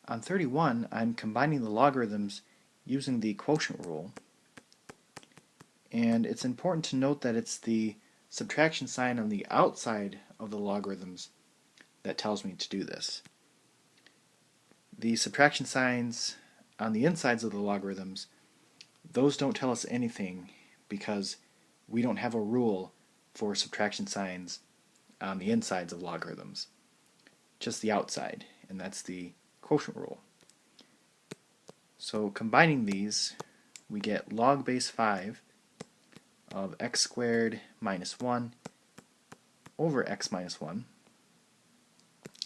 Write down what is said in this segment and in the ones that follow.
On 31, I'm combining the logarithms using the quotient rule, and it's important to note that it's the subtraction sign on the outside of the logarithms that tells me to do this. The subtraction signs on the insides of the logarithms, those don't tell us anything because we don't have a rule for subtraction signs on the insides of logarithms, just the outside, and that's the quotient rule. So combining these, we get log base 5 of x squared minus 1 over x minus 1,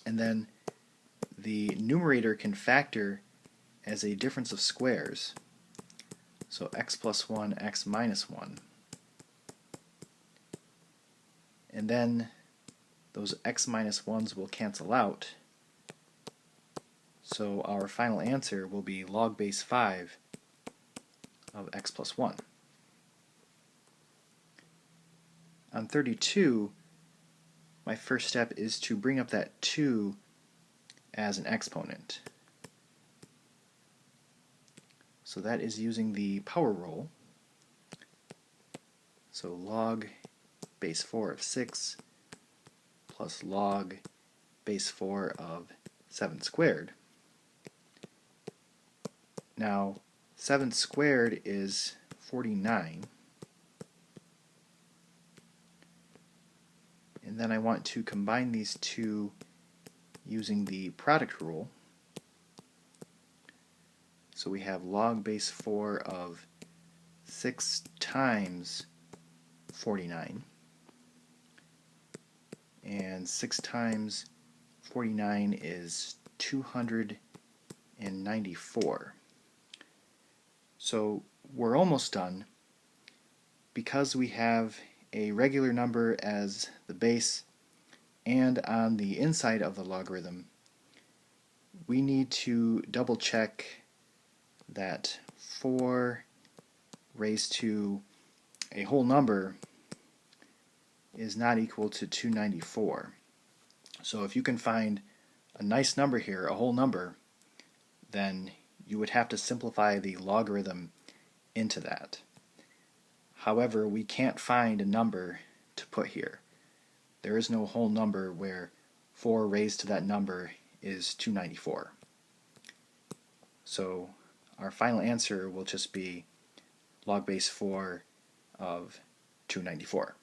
and then the numerator can factor as a difference of squares, so x plus 1, x minus 1, and then those x minus 1's will cancel out, so our final answer will be log base 5 of x plus 1. On 32, my first step is to bring up that 2 as an exponent. So that is using the power rule. So log base 4 of 6 plus log base 4 of 7 squared. Now 7 squared is 49. And then I want to combine these two using the product rule. So we have log base 4 of 6 times 49. And 6 times 49 is 294. So we're almost done. Because we have a regular number as the base and on the inside of the logarithm, we need to double check that 4 raised to a whole number is not equal to 294. So if you can find a nice number here, a whole number, then you would have to simplify the logarithm into that. However, we can't find a number to put here. There is no whole number where 4 raised to that number is 294. So our final answer will just be log base 4 of 294.